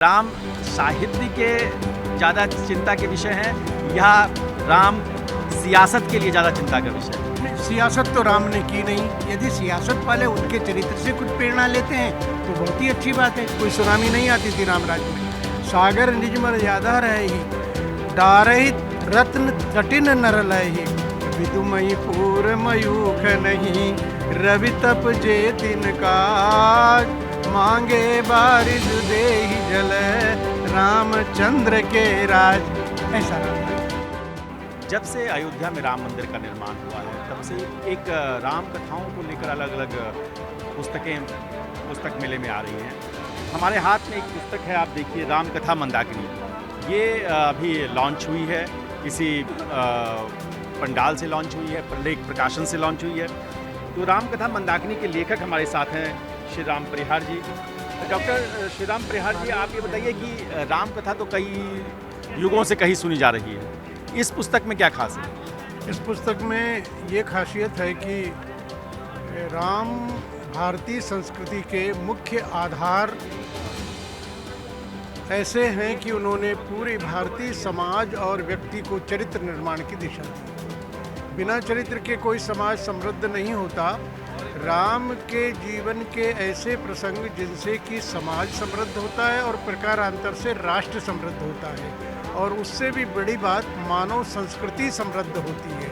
राम साहित्य के ज़्यादा चिंता के विषय हैं या राम सियासत के लिए ज़्यादा चिंता का विषय है? नहीं, सियासत तो राम ने की नहीं। यदि सियासत वाले उनके चरित्र से कुछ प्रेरणा लेते हैं तो बहुत ही अच्छी बात है। कोई सुनामी नहीं आती थी रामराज में। सागर निज मर्यादा रही, डारहित रत्न कठिन नर लही, विदुमयी पूर मयूख नहीं, रवि तप जे दिन काज, मांगे बारिश देहि जल, रामचंद्र के राज। ऐसा राम। जब से अयोध्या में राम मंदिर का निर्माण हुआ है तब से एक राम कथाओं को लेकर अलग अलग पुस्तक मेले में आ रही हैं। हमारे हाथ में एक पुस्तक है, आप देखिए, राम कथा मंदाकिनी। ये अभी लॉन्च हुई है, किसी पंडाल से लॉन्च हुई है, लेख प्रकाशन से लॉन्च हुई है। तो राम कथा मंदाकिनी के लेखक हमारे साथ हैं श्री राम परिहार जी। डॉक्टर श्री राम परिहार जी, आप ये बताइए कि राम कथा तो कई युगों से कहीं सुनी जा रही है, इस पुस्तक में क्या खास है? इस पुस्तक में ये खासियत है कि राम भारतीय संस्कृति के मुख्य आधार ऐसे हैं कि उन्होंने पूरे भारतीय समाज और व्यक्ति को चरित्र निर्माण की दिशा दी। बिना चरित्र के कोई समाज समृद्ध नहीं होता। राम के जीवन के ऐसे प्रसंग जिनसे कि समाज समृद्ध होता है और प्रकारांतर से राष्ट्र समृद्ध होता है, और उससे भी बड़ी बात मानव संस्कृति समृद्ध होती है।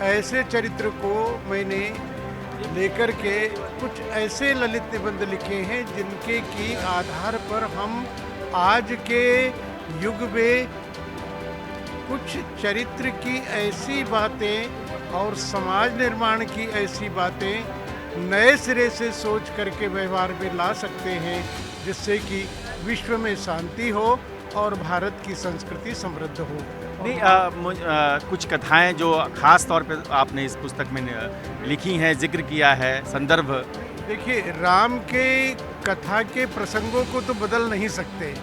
ऐसे चरित्र को मैंने लेकर के कुछ ऐसे ललित निबंध लिखे हैं जिनके की आधार पर हम आज के युग में कुछ चरित्र की ऐसी बातें और समाज निर्माण की ऐसी बातें नए सिरे से सोच करके व्यवहार में ला सकते हैं, जिससे कि विश्व में शांति हो और भारत की संस्कृति समृद्ध हो। नहीं, कुछ कथाएं जो खास तौर पे आपने इस पुस्तक में लिखी हैं, जिक्र किया है, संदर्भ। देखिए, राम के कथा के प्रसंगों को तो बदल नहीं सकते।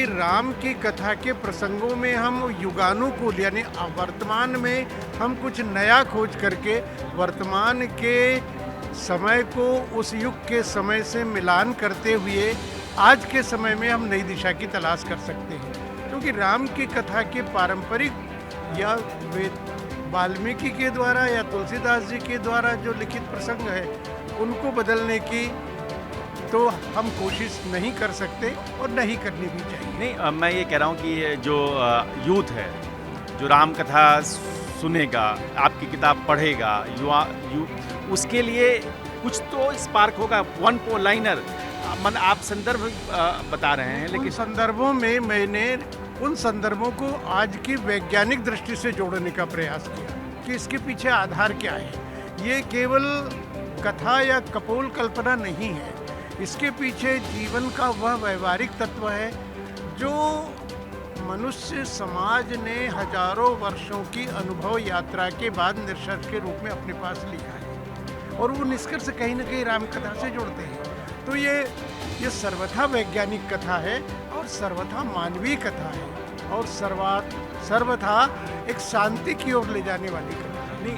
राम की कथा के प्रसंगों में हम युगानुकूल यानी वर्तमान में हम कुछ नया खोज करके वर्तमान के समय को उस युग के समय से मिलान करते हुए आज के समय में हम नई दिशा की तलाश कर सकते हैं। क्योंकि राम की कथा के पारंपरिक या वाल्मीकि के द्वारा या तुलसीदास जी के द्वारा जो लिखित प्रसंग है उनको बदलने की तो हम कोशिश नहीं कर सकते और नहीं करनी भी चाहिए। नहीं, मैं ये कह रहा हूँ कि जो यूथ है जो राम कथा सुनेगा, आपकी किताब पढ़ेगा, उसके लिए कुछ तो स्पार्क होगा। वन लाइनर आप संदर्भ बता रहे हैं, लेकिन संदर्भों में मैंने उन संदर्भों को आज की वैज्ञानिक दृष्टि से जोड़ने का प्रयास किया कि इसके पीछे आधार क्या है। ये केवल कथा या कपोल कल्पना नहीं है, इसके पीछे जीवन का वह व्यवहारिक तत्व है जो मनुष्य समाज ने हजारों वर्षों की अनुभव यात्रा के बाद निष्कर्ष के रूप में अपने पास लिखा है, और वो निष्कर्ष कहीं ना कहीं रामकथा से जुड़ते हैं। तो ये सर्वथा वैज्ञानिक कथा है और सर्वथा मानवीय कथा है और सर्वथा एक शांति की ओर ले जाने वाली कथा है। नहीं,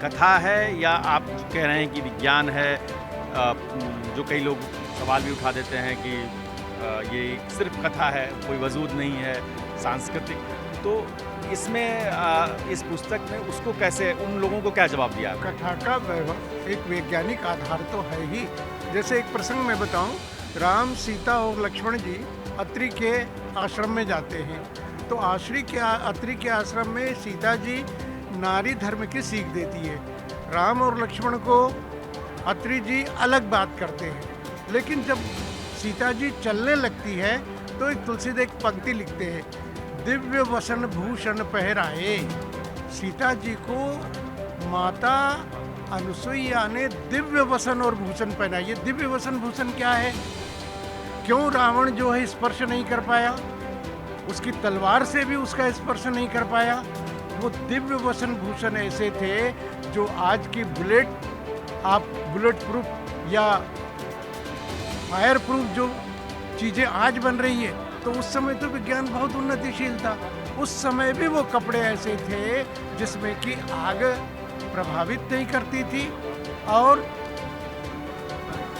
कथा है या आप कह रहे हैं कि विज्ञान है? जो कई लोग सवाल भी उठा देते हैं कि ये सिर्फ कथा है, कोई वजूद नहीं है सांस्कृतिक। तो इसमें इस पुस्तक में उसको कैसे, उन लोगों को क्या जवाब दिया? कथा का एक वैज्ञानिक आधार तो है ही। जैसे एक प्रसंग में बताऊं, राम, सीता और लक्ष्मण जी अत्रि के आश्रम में जाते हैं। तो अत्रि के आश्रम में सीता जी नारी धर्म की सीख देती है। राम और लक्ष्मण को अत्रि जी अलग बात करते हैं, लेकिन जब सीता जी चलने लगती है तो एक तुलसीदास एक पंक्ति लिखते हैं, दिव्य वसन भूषण पहराए। सीता जी को माता अनुसुईया ने दिव्य वसन और भूषण पहनाए। ये दिव्य वसन भूषण क्या है? क्यों रावण जो है स्पर्श नहीं कर पाया, उसकी तलवार से भी उसका स्पर्श नहीं कर पाया? वो दिव्य वसन भूषण ऐसे थे जो आज की बुलेट प्रूफ या फायर प्रूफ जो चीज़ें आज बन रही है, तो उस समय तो विज्ञान बहुत उन्नतिशील था। उस समय भी वो कपड़े ऐसे थे जिसमें कि आग प्रभावित नहीं करती थी और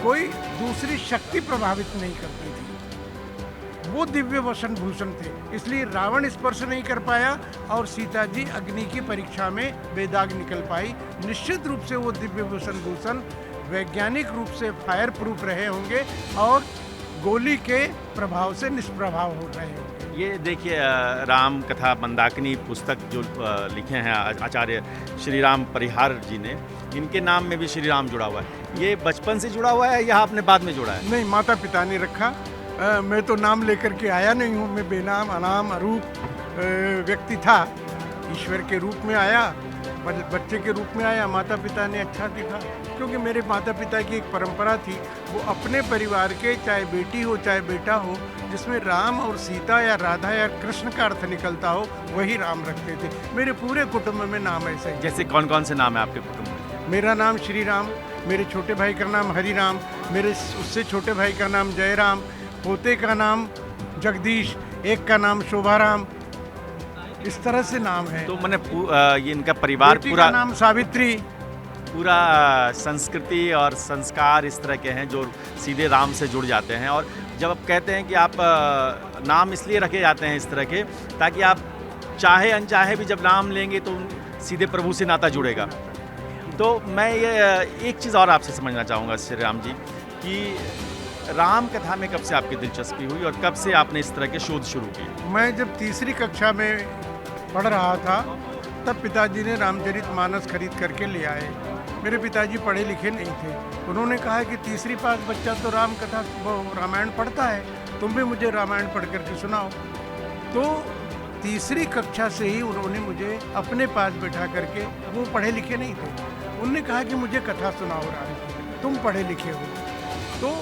कोई दूसरी शक्ति प्रभावित नहीं करती थी। वो दिव्य वसन भूषण थे, इसलिए रावण स्पर्श नहीं कर पाया और सीता जी अग्नि की परीक्षा में बेदाग निकल पाई। निश्चित रूप से वो दिव्य वसन भूषण वैज्ञानिक रूप से फायर प्रूफ रहे होंगे और गोली के प्रभाव से निष्प्रभाव हो रहे होंगे। ये देखिए राम कथा मंदाकिनी पुस्तक जो लिखे हैं आचार्य श्री राम परिहार जी ने, इनके नाम में भी श्री राम जुड़ा हुआ है। ये बचपन से जुड़ा हुआ है या आपने बाद में जोड़ा है? नहीं, माता पिता ने रखा। मैं तो नाम लेकर के आया नहीं हूँ, मैं बेनाम अनाम अरूप व्यक्ति था। ईश्वर के रूप में आया, बच्चे के रूप में आया। माता पिता ने अच्छा देखा, क्योंकि मेरे माता पिता की एक परंपरा थी, वो अपने परिवार के चाहे बेटी हो चाहे बेटा हो, जिसमें राम और सीता या राधा या कृष्ण का अर्थ निकलता हो, वही राम रखते थे। मेरे पूरे कुटुंब में नाम ऐसे हैं। जैसे कौन कौन से नाम है आपके कुटुंब में? मेरा नाम श्री राम, मेरे छोटे भाई का नाम हरि राम, मेरे उससे छोटे भाई का नाम जयराम, पोते का नाम जगदीश, एक का नाम शोभाराम। इस तरह से नाम है। तो मैंने ये इनका परिवार बेटी पूरा का नाम सावित्री। पूरा संस्कृति और संस्कार इस तरह के हैं जो सीधे राम से जुड़ जाते हैं। और जब आप कहते हैं कि आप नाम इसलिए रखे जाते हैं इस तरह के, ताकि आप चाहे अनचाहे भी जब नाम लेंगे तो सीधे प्रभु से नाता जुड़ेगा। तो मैं ये एक चीज़ और आपसे समझना चाहूँगा श्री राम जी, कि राम कथा में कब से आपकी दिलचस्पी हुई और कब से आपने इस तरह के शोध शुरू किए? मैं जब तीसरी कक्षा में पढ़ रहा था, तब पिताजी ने रामचरितमानस खरीद करके ले आए। मेरे पिताजी पढ़े लिखे नहीं थे। उन्होंने कहा कि तीसरी पास बच्चा तो राम कथा रामायण पढ़ता है, तुम भी मुझे रामायण पढ़ करके सुनाओ। तो तीसरी कक्षा से ही उन्होंने मुझे अपने पास बैठा करके, वो पढ़े लिखे नहीं थे, उन्होंने कहा कि मुझे कथा सुनाओ राम की, तुम पढ़े लिखे हो। तो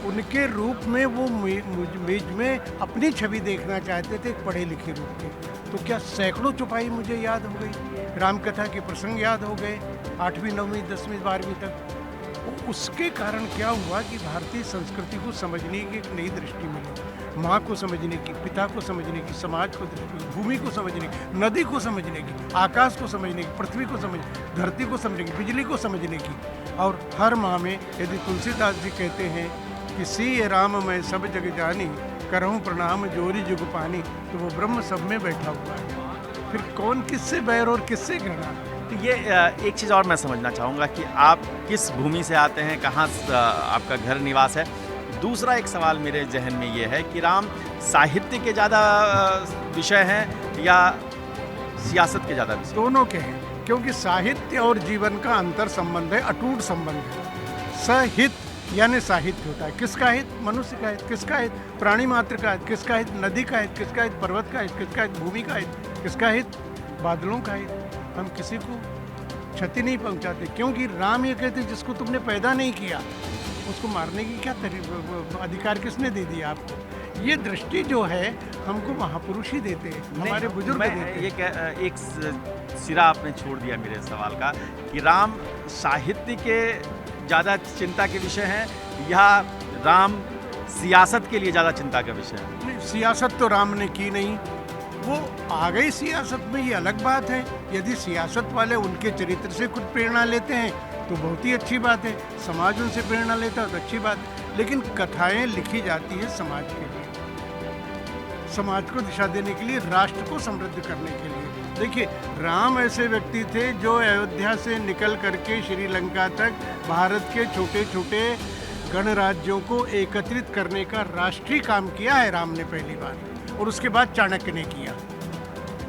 उनके रूप में वो मुझ में अपनी छवि देखना चाहते थे, पढ़े लिखे रूप के। तो क्या सैकड़ों चौपाई मुझे याद हो गई, राम कथा के प्रसंग याद हो गए 8वीं 9वीं 10वीं 12वीं तक। उसके कारण क्या हुआ कि भारतीय संस्कृति को समझने की एक नई दृष्टि मिली, माँ को समझने की, पिता को समझने की, समाज को दृष्टि, भूमि को समझने की, नदी को समझने की, आकाश को समझने की, पृथ्वी को समझने, धरती को समझने की, बिजली को समझने की। और हर माह में यदि तुलसीदास जी कहते हैं कि सी राम मैं सब जग जानी, करहूँ प्रणाम जोरी जुग पानी, तो वो ब्रह्म सब में बैठा हुआ है। फिर कौन किससे बैर और किससे घृणा? तो ये एक चीज़ और मैं समझना चाहूँगा कि आप किस भूमि से आते हैं, कहाँ आपका घर निवास है। दूसरा एक सवाल मेरे जहन में ये है कि राम साहित्य के ज़्यादा विषय हैं या सियासत के ज़्यादा विषय? दोनों के हैं, क्योंकि साहित्य और जीवन का अंतर संबंध है, अटूट संबंध है। सहित यानी साहित्य होता है, किसका हित? मनुष्य का हित। किसका हित? प्राणी मात्र का हित। किसका हित? नदी का हित। किसका हित? पर्वत का हित। किसका हित? भूमि का हित। किसका हित? बादलों का हित। हम किसी को क्षति नहीं पहुंचाते, क्योंकि राम ये कहते जिसको तुमने पैदा नहीं किया उसको मारने की क्या अधिकार किसने दे दिया आपको? ये दृष्टि जो है हमको महापुरुष ही देते हैं, हमारे बुजुर्ग देते हैं। ये एक सिरा आपने छोड़ दिया मेरे सवाल का कि राम साहित्य के ज़्यादा चिंता के विषय हैं या राम सियासत के लिए ज़्यादा चिंता का विषय है? नहीं, सियासत तो राम ने की नहीं, वो आ गई सियासत में, ये अलग बात है। यदि सियासत वाले उनके चरित्र से कुछ प्रेरणा लेते हैं तो बहुत ही अच्छी बात है, समाज उनसे प्रेरणा लेता है तो अच्छी बात है। लेकिन कथाएं लिखी जाती है समाज के लिए, समाज को दिशा देने के लिए, राष्ट्र को समृद्ध करने के लिए। देखिए, राम ऐसे व्यक्ति थे जो अयोध्या से निकल करके श्रीलंका तक भारत के छोटे छोटे गणराज्यों को एकत्रित करने का राष्ट्रीय काम किया है राम ने पहली बार, और उसके बाद चाणक्य ने किया।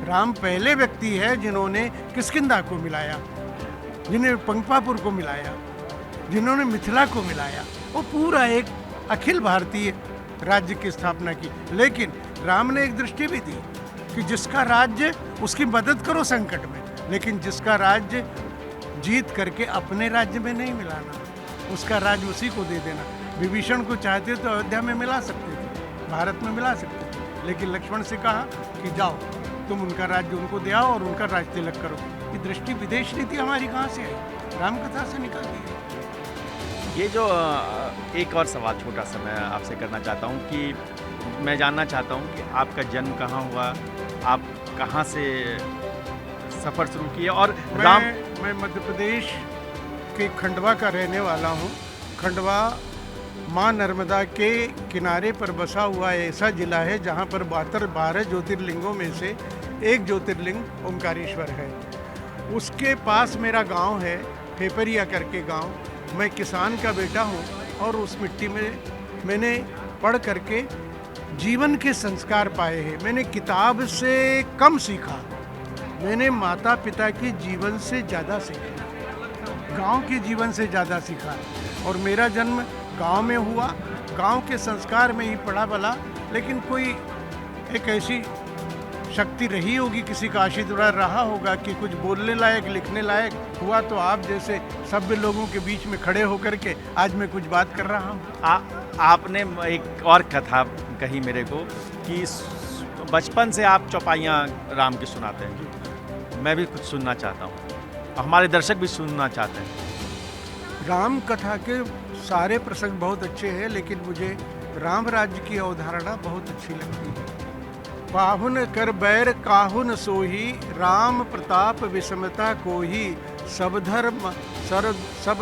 राम पहले व्यक्ति है जिन्होंने किष्किंधा को मिलाया, जिन्होंने पंपापुर को मिलाया, जिन्होंने मिथिला को मिलाया, वो पूरा एक अखिल भारतीय राज्य की स्थापना की। लेकिन राम ने एक दृष्टि भी दी कि जिसका राज्य उसकी मदद करो संकट में, लेकिन जिसका राज्य जीत करके अपने राज्य में नहीं मिलाना, उसका राज्य उसी को दे देना। विभीषण को चाहते तो अयोध्या में मिला सकते थे, भारत में मिला सकते थे, लेकिन लक्ष्मण से कहा कि जाओ तुम उनका राज्य उनको दे आओ और उनका राज तिलक करो। ये दृष्टि विदेश नीति हमारी कहाँ से आई? रामकथा से निकलती है। ये जो एक और सवाल छोटा सा मैं आपसे करना चाहता हूँ कि मैं जानना चाहता हूँ कि आपका जन्म कहाँ हुआ, आप कहाँ से सफ़र शुरू किए? और मैं मध्य प्रदेश के खंडवा का रहने वाला हूँ। खंडवा माँ नर्मदा के किनारे पर बसा हुआ ऐसा जिला है जहाँ पर 12 ज्योतिर्लिंगों में से एक ज्योतिर्लिंग ओंकारेश्वर है। उसके पास मेरा गांव है, फेपरिया करके गांव। मैं किसान का बेटा हूँ और उस मिट्टी में मैंने पढ़ करके जीवन के संस्कार पाए हैं। मैंने किताब से कम सीखा, मैंने माता पिता के जीवन से ज़्यादा सीखा, गांव के जीवन से ज़्यादा सीखा। और मेरा जन्म गांव में हुआ, गांव के संस्कार में ही पढ़ा बला। लेकिन कोई एक ऐसी शक्ति रही होगी, किसी का आशीर्वाद रहा होगा कि कुछ बोलने लायक, लिखने लायक हुआ, तो आप जैसे सभ्य लोगों के बीच में खड़े होकर के आज मैं कुछ बात कर रहा हूँ। आपने एक और कथा कही मेरे को कि बचपन से आप चौपाइयाँ राम की सुनाते हैं। मैं भी कुछ सुनना चाहता हूँ, हमारे दर्शक भी सुनना चाहते हैं। राम कथा के सारे प्रसंग बहुत अच्छे हैं, लेकिन मुझे राम राज्य की अवधारणा बहुत अच्छी लगती है। पाहुन कर बैर काहुन सोही, राम प्रताप विषमता कोही। सब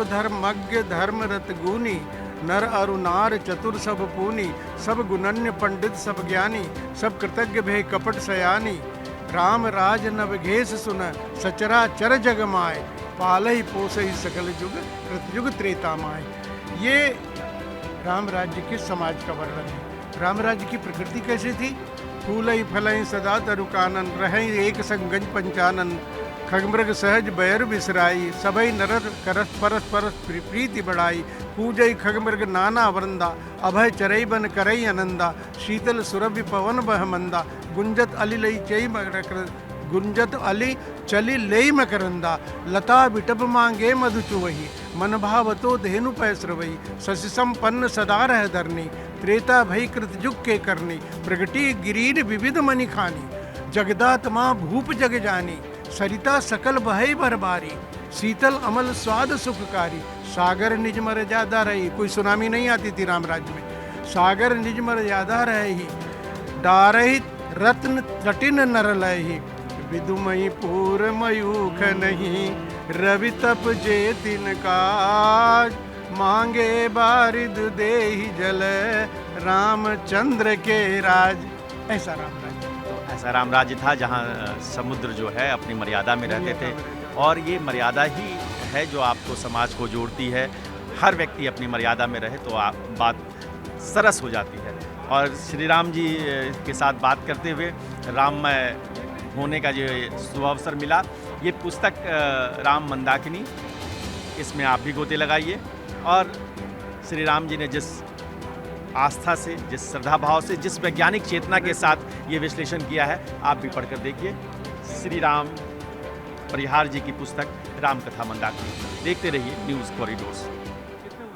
धर्मज्ञ धर्म रत गुनी, नर अरु नार चतुर सब पूनी। सब गुणन्य पंडित सब ज्ञानी, सब कृतज्ञ भय कपट सयानी। राम राज नवघेष सुन, सचरा चर जग माय। पालहि पोसहि सकल जुग, कृतयुग त्रेता माय। ये राम राज्य के समाज का वर्णन है। राम राज्य की प्रकृति कैसी थी? फूलई फलई सदा तरुकानन, रहई एक संगज पंचानन। खगमृग सहज बैर बिसराई, सबई नरर करस परस परस प्रीति बढ़ाई। पूजई खगमृग नाना वृंदा, अभय चरई बन करई आनंदा। शीतल सुरभि पवन बह मंदा, गुंजत अली लई चई मकर, गुंजत अली चली लेई मकरंदा। लता बिटप मांगे मधु चुवही, मन भावतो धेनु पैसरवई। शशि संपन्न सदा रह धरनी, त्रेता भई कृत जुग के करनी। प्रगति गिरीन विविध मनि खानी, जगदात्मा भूप जग जानी। सरिता सकल बहई बरबारी, शीतल अमल स्वाद सुखकारी। सागर निज मर्यादा रही, कोई सुनामी नहीं आती थी राम राज्य में। सागर निज मर्यादा रही, डारही रत्न तटिन नर लही। विदुमयी पूर मयूख नहीं, रवि तप जे तिन काज। मांगे बारिद देहि जल, रामचंद्र के राज। ऐसा राम राज्य, ऐसा राम राज्य था जहाँ समुद्र जो है अपनी मर्यादा में रहते थे। और ये मर्यादा ही है जो आपको समाज को जोड़ती है। हर व्यक्ति अपनी मर्यादा में रहे तो आप बात सरस हो जाती है। और श्री राम जी के साथ बात करते हुए राममय होने का जो शुभ अवसर मिला, ये पुस्तक राम मंदाकिनी, इसमें आप भी गोते लगाइए। और श्री राम जी ने जिस आस्था से, जिस श्रद्धा भाव से, जिस वैज्ञानिक चेतना के साथ ये विश्लेषण किया है, आप भी पढ़कर देखिए। श्री राम परिहार जी की पुस्तक राम कथा मंदाकिनी। देखते रहिए न्यूज़ कॉरिडोर्स।